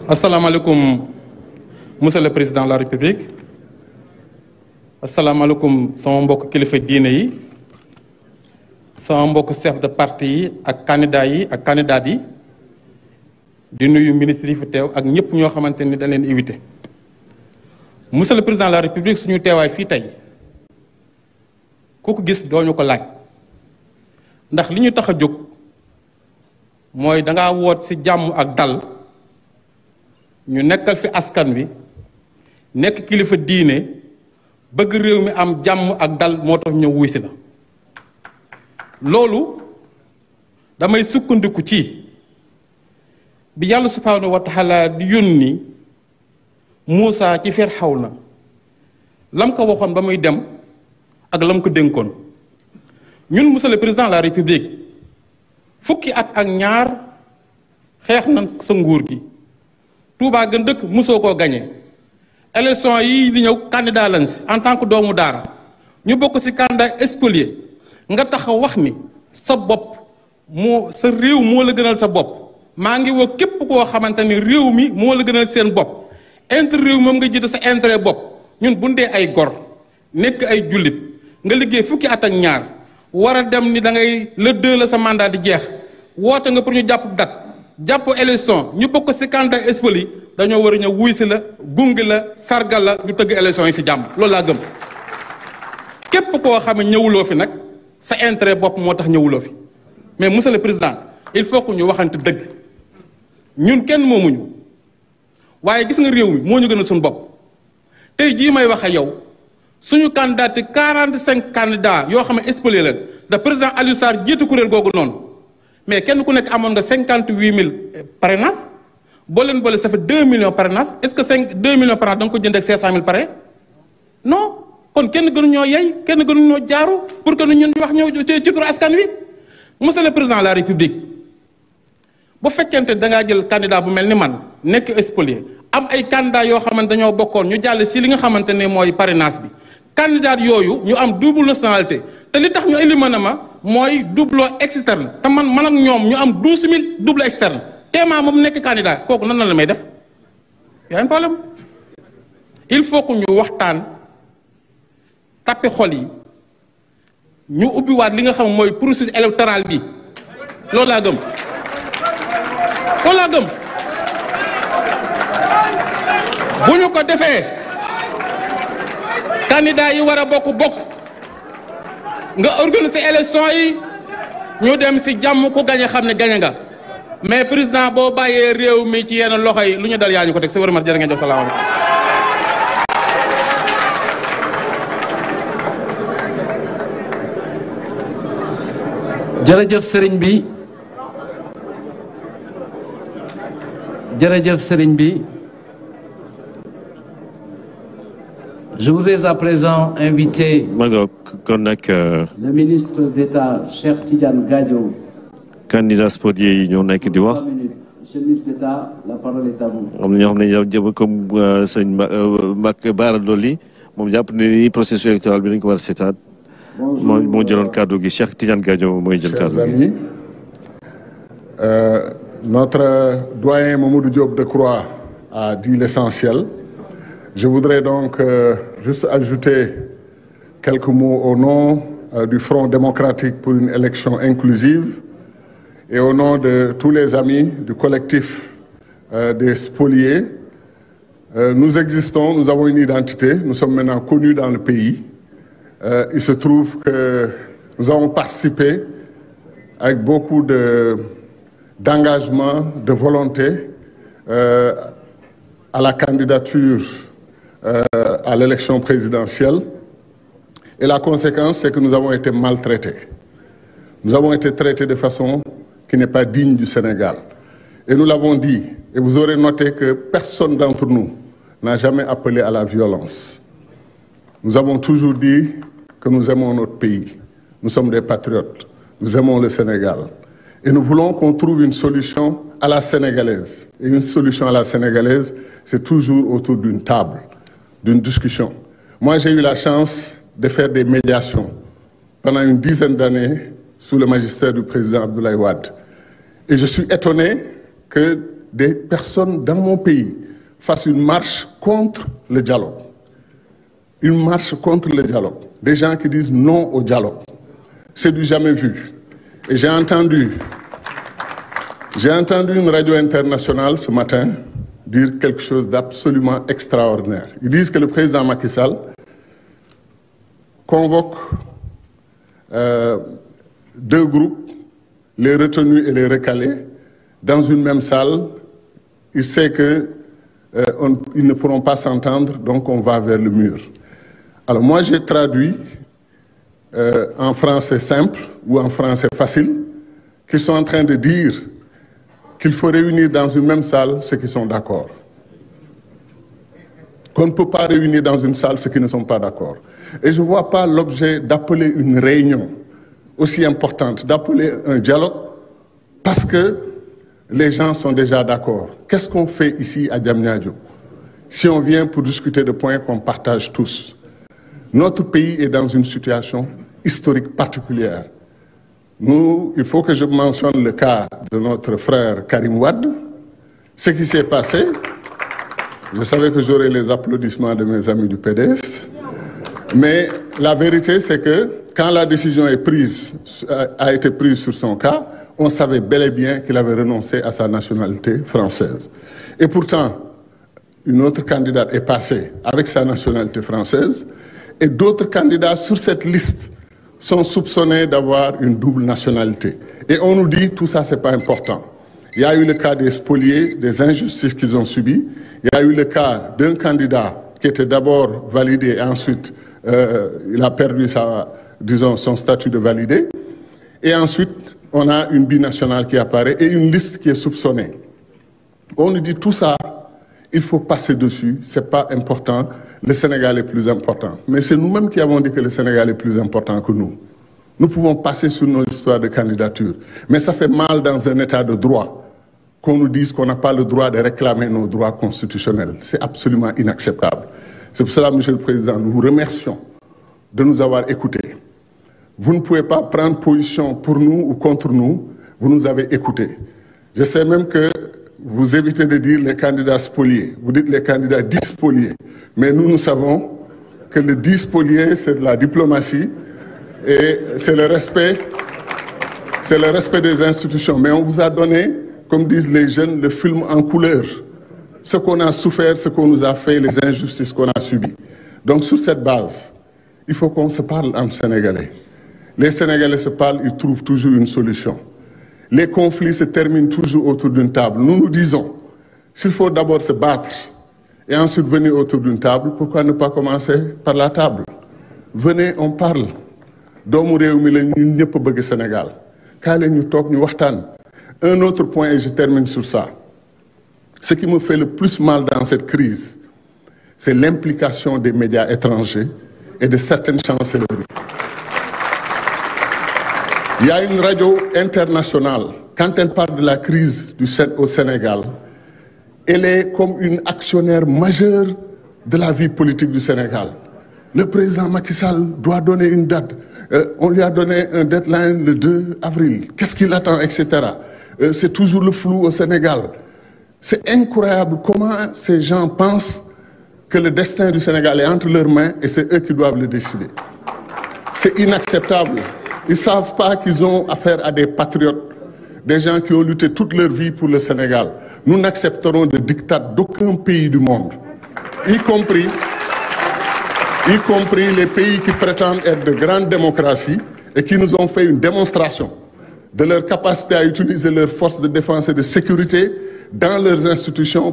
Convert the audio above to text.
asalaamaaleykum monsieur le président de la république asalaamaaleykum sama mbokk kilifa diine yi sama mbokk chef de parti yi ak candidat yi ak candidat yi di nuyu ministre yi fi teew ak ñëpp ñoo xamante ni da leen invité monsieur le président de la république suñu teewaay fii tey ku ko gis dooñu ko laaj ndax li ñu tax a jóg mooy dangaa woot ci jàmm ak dal ñu nekkal fi askan wi nekk kilifa diine bëgg réew mi am jàmm ak dal moo tax ñëw wuy si la loolu damay sukkandiku ci bi yàlla subhaanahu wa taala di yónni Muusa ci Firawna lam ko waxoon ba muy dem ak lam ko dénkoon ñun monsieur le président de la république fukki at ak ñaar xeex na sa nguur gi Touba gën dëkk musoo koo gañe élection yi di ñëw candidat lañ si en tant que doomu daara ñu bokk ci candidat spolié nga taxaw wax ni sa bopp moo sa réew moo la gënal sa bopp maa ngi woo képp koo xamante ni réew mi moo la gënal seen bopp intérêt réew moom nga jiite sa intérêt bopp ñun bu dee ay gor nekk ay jullit nga liggéey fukki at ak ñaar war a dem ni da ngay le 2 la sa mandat di jeex woote nga pour ñu jàpp date jàpp élection ñu bokk ci candidat espoli dañoo war a ñëw wuy si la gunge la sargal la ñu tëgg élection yi ci jàmm loolu laa gëm képp koo xam ne ñëwuloo fi nag sa intérêt bopp moo tax ñëwuloo fi mais monsieur le président il faut que ñu waxante dëgg ñun kenn moomuñu waaye gis nga réew mi moo ñu gën a suñu bopp tey jii may wax ak yow suñu candidat 45 candidats yoo xam ne espoli leen da président Aliou Sarr jiitu kuréel googu noonu mais kenn ku nekk amoon nga 58 000 parrainage boo leen boole ça fait 2 millions parrainage est-ce que 2 millions parrainage da nga ko jënd ak 500 000 parrain non kon kenn gënuñoo yey kenn gënuñoo jaaru pour que ñun ñu wax ñëw ci turu askan wi monsieur le président de la république bu fekkente da ngaa jël candidat bu mel ni man nekk spolié am ay candidats yoo xamante dañoo bokkoon ñu jàll si li nga xamante ne mooy parrainage bi candidat yooyu ñu am double nationalité te li tax ñu éliminé ma mooy double externe te man ak ñoom ñu am 12 000 double externe téemaa moom nekk candidat kooku nan la may def y a un problème il faut que ñu waxtaan tapé xol yi ñu ubbiwaat li nga xam mooy processus électoral bi loolu laa gëm loolu laa gëm bu ñu ko defee candidat yi war a bokk nga organiser élection yi ñu dem ci jàmm ku gañe xam ne gañe nga mais président boo bàyyee réew mi ci yenn loxo yi lu ñu dal yaa ñu ko teg ci wërëmat jërë ngeen jëf salaamaaleykum jërëjëf sëriñ bi jërëjëf sëriñ bi je voudrais à présent inviter le ministre d'État Cheikh Tidiane Gadio. candidat spolié yi ñoo nekk di wax. Monsieur le ministre d'État, la parole est à vous. am na ñoo xam ne yow jëm comme sëñ Mbacké Bara Dolly moom jàpp ne ni processus électoral bi dañ ko war a seetaat. moo jëloon kàddu gi Cheikh Tidiane Gadio mooy jël kàddu gi. Notre doyen Mamadou Diop Decroix a dit l'essentiel. Je voudrais donc juste ajouter quelques mots au nom du Front démocratique pour une élection inclusive et au nom de tous les amis du collectif des spoliés. Nous existons, nous avons une identité, nous sommes maintenant connus dans le pays. Il se trouve que nous avons participé avec beaucoup d'engagement, de volonté à la candidature à l'élection présidentielle. Et la conséquence, c'est que nous avons été maltraités. Nous avons été traités de façon qui n'est pas digne du Sénégal. Et nous l'avons dit, et vous aurez noté que personne d'entre nous n'a jamais appelé à la violence. Nous avons toujours dit que nous aimons notre pays. Nous sommes des patriotes. Nous aimons le Sénégal. Et nous voulons qu'on trouve une solution à la sénégalaise. Et une solution à la sénégalaise, c'est toujours autour d'une table, d'une discussion. Moi, j'ai eu la chance de faire des médiations pendant une dizaine d'années sous le magistère du président Abdoulaye Wade. Et je suis étonné que des personnes dans mon pays fassent une marche contre le dialogue. Une marche contre le dialogue. Des gens qui disent non au dialogue. C'est du jamais vu. Et j'ai entendu une radio internationale ce matin dire quelque chose d'absolument extraordinaire. Ils disent que le président Macky Sall convoque deux groupes, les retenus et les recalés, dans une même salle. Il sait qu'ils ne pourront pas s'entendre, donc on va vers le mur. Alors moi j'ai traduit en français simple ou en français facile qu'ils sont en train de dire qu'il faut réunir dans une même salle ceux qui sont d'accord. Qu'on ne peut pas réunir dans une salle ceux qui ne sont pas d'accord. Et je ne vois pas l'objet d'appeler une réunion aussi importante, d'appeler un dialogue, parce que les gens sont déjà d'accord. Qu'est-ce qu'on fait ici à Diamniadio si on vient pour discuter de points qu'on partage tous? Notre pays est dans une situation historique particulière. Nous, il faut que je mentionne le cas de notre frère Karim Wade. Ce qui s'est passé, je savais que j'aurais les applaudissements de mes amis du PDS, mais la vérité c'est que quand la décision a été prise sur son cas, on savait bel et bien qu'il avait renoncé à sa nationalité française. Et pourtant, une autre candidate est passée avec sa nationalité française, et d'autres candidats sur cette liste sont soupçonnés d'avoir une double nationalité. Et on nous dit tout ça, c'est pas important. Il y a eu le cas des spoliés, des injustices qu'ils ont subies. Il y a eu le cas d'un candidat qui était d'abord validé et ensuite il a perdu son statut de validé. Et ensuite, on a une binationale qui apparaît et une liste qui est soupçonnée. On nous dit tout ça, il faut passer dessus, c'est pas important. Le Sénégal est plus important. Mais c'est nous-mêmes qui avons dit que le Sénégal est plus important que nous. Nous pouvons passer sur nos histoires de candidature. Mais ça fait mal dans un état de droit qu'on nous dise qu'on n'a pas le droit de réclamer nos droits constitutionnels. C'est absolument inacceptable. C'est pour cela, Monsieur le Président, nous vous remercions de nous avoir écoutés. Vous ne pouvez pas prendre position pour nous ou contre nous. Vous nous avez écoutés. Je sais même que vous évitez de dire les candidats spoliés. Vous dites les candidats dispoliés. Mais nous savons que le dispolié, c'est de la diplomatie et c'est le respect des institutions. Mais on vous a donné, comme disent les jeunes, le film en couleur. Ce qu'on a souffert, ce qu'on nous a fait, les injustices qu'on a subies. Donc sur cette base, il faut qu'on se parle en sénégalais. Les Sénégalais se parlent, ils trouvent toujours une solution. Les conflits se terminent toujours autour d'une table. Nous nous disons, s'il faut d'abord se battre et ensuite venir autour d'une table, pourquoi ne pas commencer par la table? Venez, on parle. Doomu réew mi la ñun ñëpp bëgg Sénégal. Kaay leen ñu toog ñu waxtaan. Un autre point, et je termine sur ça. Ce qui me fait le plus mal dans cette crise, c'est l'implication des médias étrangers et de certaines chancelleries. Il y a une radio internationale, quand elle parle de la crise au Sénégal, elle est comme une actionnaire majeure de la vie politique du Sénégal. Le président Macky Sall doit donner une date. On lui a donné un deadline le 2 avril. Qu'est-ce qu'il attend, etc. C'est toujours le flou au Sénégal. C'est incroyable comment ces gens pensent que le destin du Sénégal est entre leurs mains et c'est eux qui doivent le décider. C'est inacceptable. Ils ne savent pas qu'ils ont affaire à des patriotes, des gens qui ont lutté toute leur vie pour le Sénégal. Nous n'accepterons de diktat d'aucun pays du monde, y compris les pays qui prétendent être de grandes démocraties et qui nous ont fait une démonstration de leur capacité à utiliser leurs forces de défense et de sécurité dans leurs institutions